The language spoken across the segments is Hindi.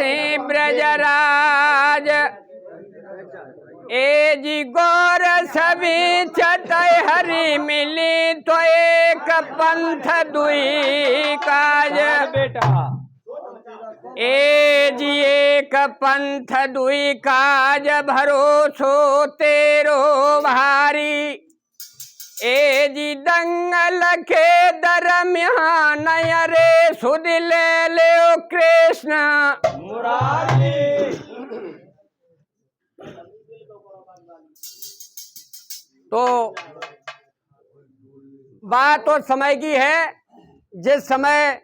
से ब्रजराज ए जी गौर सभी चतय हरि मिली तो एक पंथ दुई काज बेटा ए जी एक पंथ दुई काज भरोसो तेरो भारी ए जी दंगल के दरम्यान रे सुध ले ले कृष्ण मुरारी तो बात तो समय की है जिस समय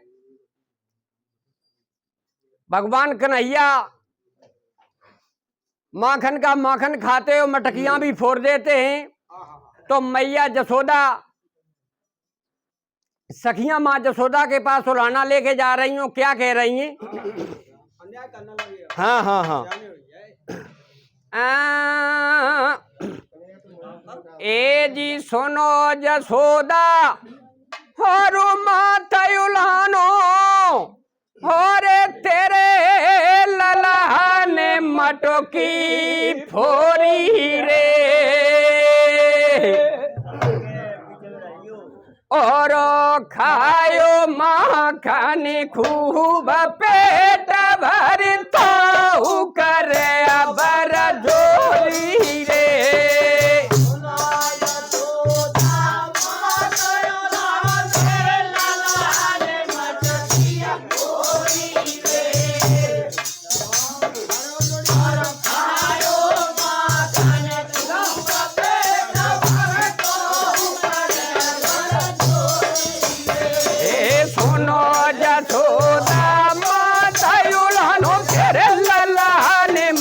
भगवान कन्हैया माखन का माखन खाते हो मटकियां भी फोड़ देते हैं तो मैया जसोदा सखियां माँ जसोदा के पास उलाना लेके जा रही हूँ। क्या कह रही हैं? हाँ हाँ हाँ ए जी सुनो जसोदा हरु माता उलानो होरे तेरे ललहा ने मटकी फोरी रे और खायो माखन खूब पेट भर तो करे अबर जोरी रे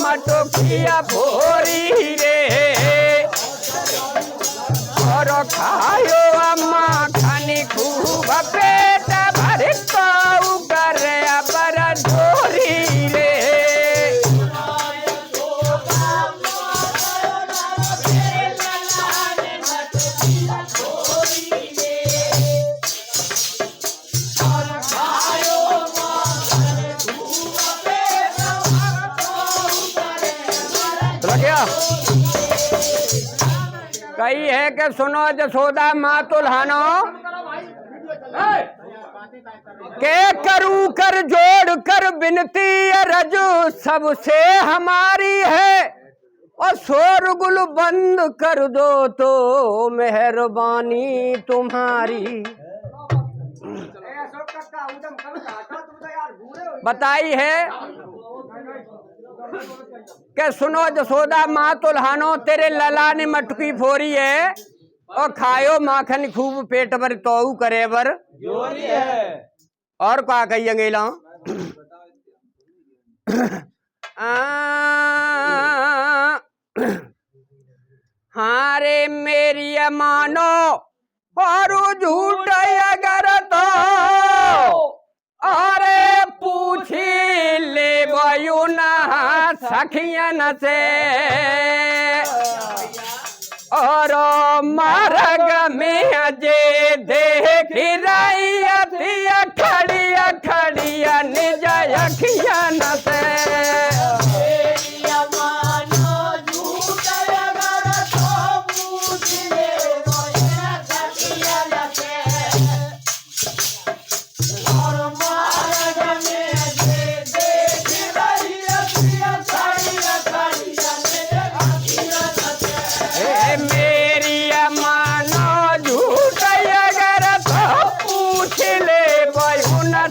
मटकिया भोरी रे और खायो अम्मा खानी खूब पेट भर तो करे अबर जोरी रे कही है कि सुनो जसोदा माँ तुल्हानो के करूं कर जोड़ कर बिनती रजू सबसे हमारी है और शोरगुल बंद कर दो तो मेहरबानी तुम्हारी। बताई है के सुनो जसोदा माँ तुल्हानो तेरे लला ने मटकी फोरी है और खायो माखन खूब पेट भर तो करे बर जोरी है। और क्या कही अंगेला हाँ रे मेरी मानो और झूठ अगर तो अरे पूछी ले वायु ना सखियन से और मार्ग में अजे देख रही खड़िया खड़िया निज अखियन से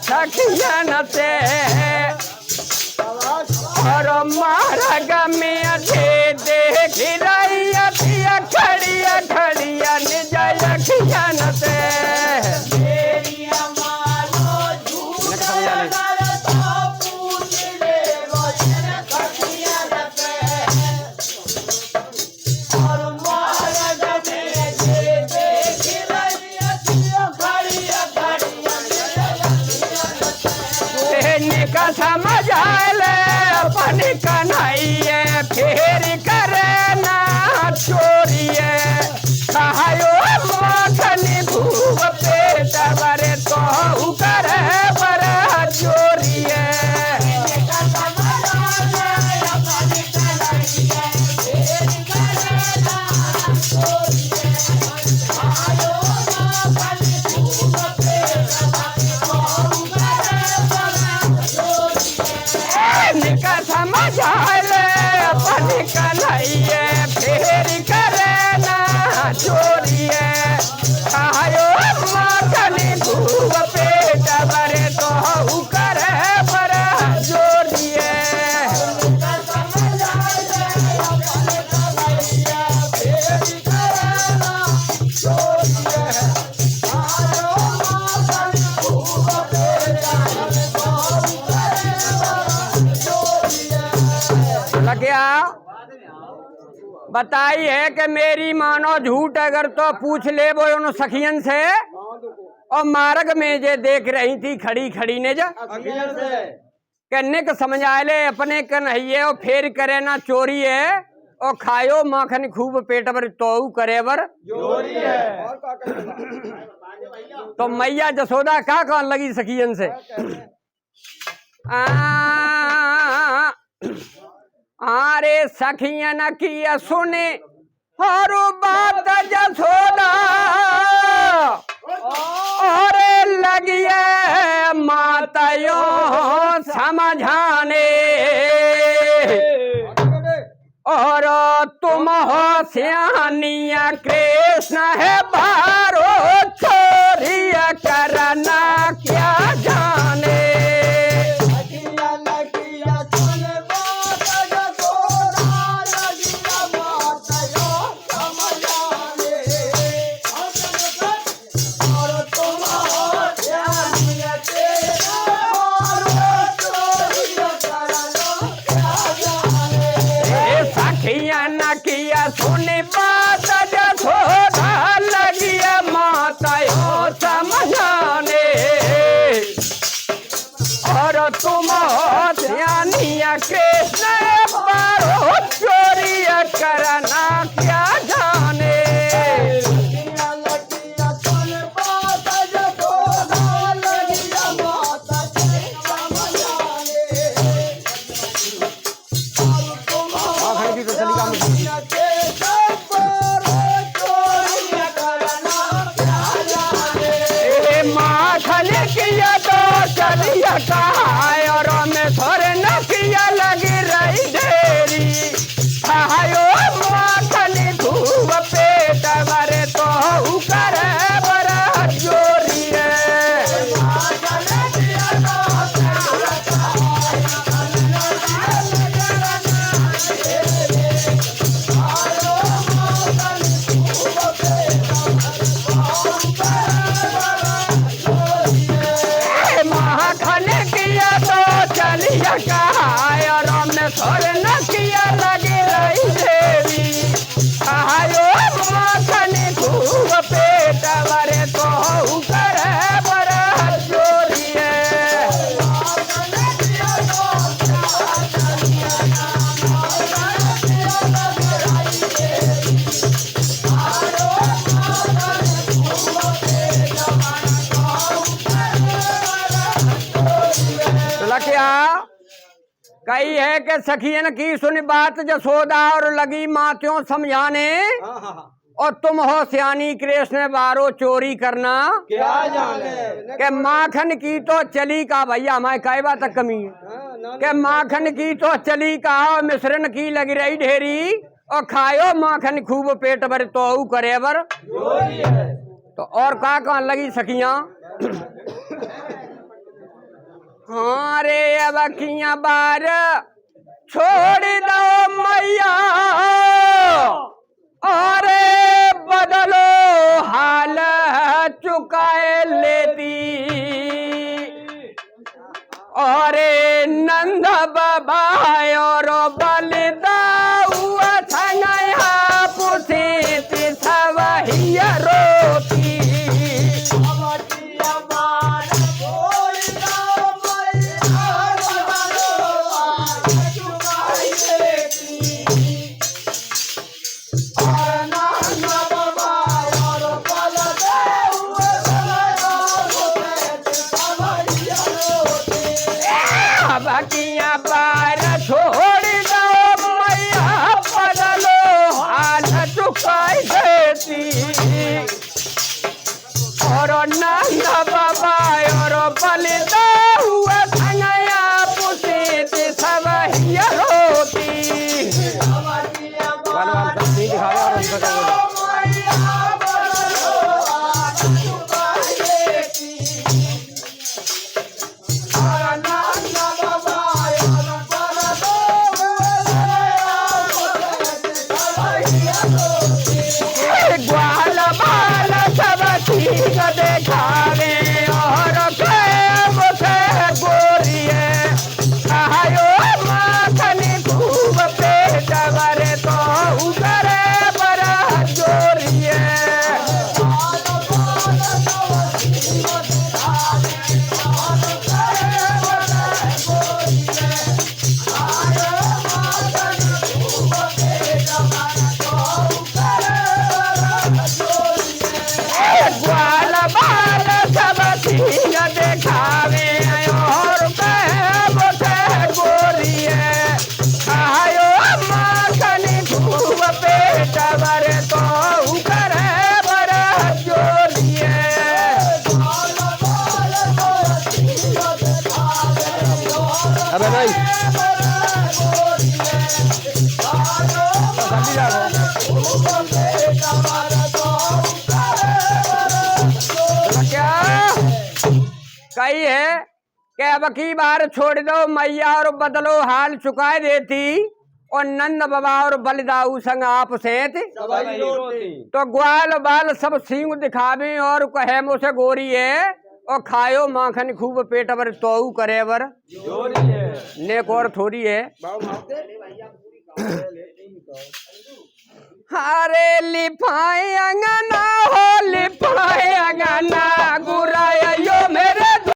सखियन से और मार्ग में अधे देख रही खड़िया खड़िया निज अखियन से समझ आले अपन कन्हैया फेर करे ना चोरिए कहायो माखनी खूब पेट भरे तो करे बड़ा चोरिए। बताई है कि मेरी मानो झूठ अगर तो पूछ ले वो उन सखियन से। और मार्ग में जे देख रही थी खड़ी खड़ी ने जा कहने के समझ आए ले अपने कन्हैये और फेर करे ना चोरी है और खायो माखन खूब पेट भर तो करे बर चोरी है। तो मैया जसोदा क्या कहन लगी सखियन से अरे सखियन की सुने हर बात जसोदा और लगिए मातायो समझाने और तुम हो सियानिया कृष्ण है बारो छोरिया करना क्या जाने। किया सुने बात जसोदा लगिया मातायो समझाने और तुम सियानिया कृष्ण बारो चोरिया करना क्या जाने। चलिया कहा और में थोर न किया लगी रही ढेरी खायो माखन खूब पेट भरे तो करे बड़ा जोरी और न किया लगी रही देवी खायो माखन खूब पेट भरे तो करे बड़ा चोरी तो क्या कही है कि सखियन की सुन बात जसोदा और लगी मात्यों समझाने और तुम हो सियानी कृष्ण बारो चोरी करना क्या जाने। के माखन की तो चली का भैया हमारे कई बात तक कमी है के माखन की तो चली का और मिश्रण की लगी रही ढेरी और खायो माखन खूब पेट भर तो करे बर चोरी है। तो और का कहन लगी सखियां हाँ रे अब किया बार छोड़ दो मैया अरे बदलो हाल चुकाए लेती अरे नंद बाबा और बलिदाऊआ संगया पुथी सब हिया रोती बकिया बार छोड़ दो मैया बदलो हाल चुकाई देती और नंद बाबा और बलिदाऊआ संगया पुथी सब हिया रोती अबे नहीं जल्दी जाओ। क्या कही है कि अब की बार छोड़ दो मैया और बदलो हाल चुकाए देती और नंद बाबा और बलिदाऊ संग आप सेत तो ग्वाल बाल सब सींग दिखावे और कहे मुझसे गोरी है और खायो माखन खूब पेट भर तो करे बर नेक और थोड़ी है। हारे लिफाई अंगना हो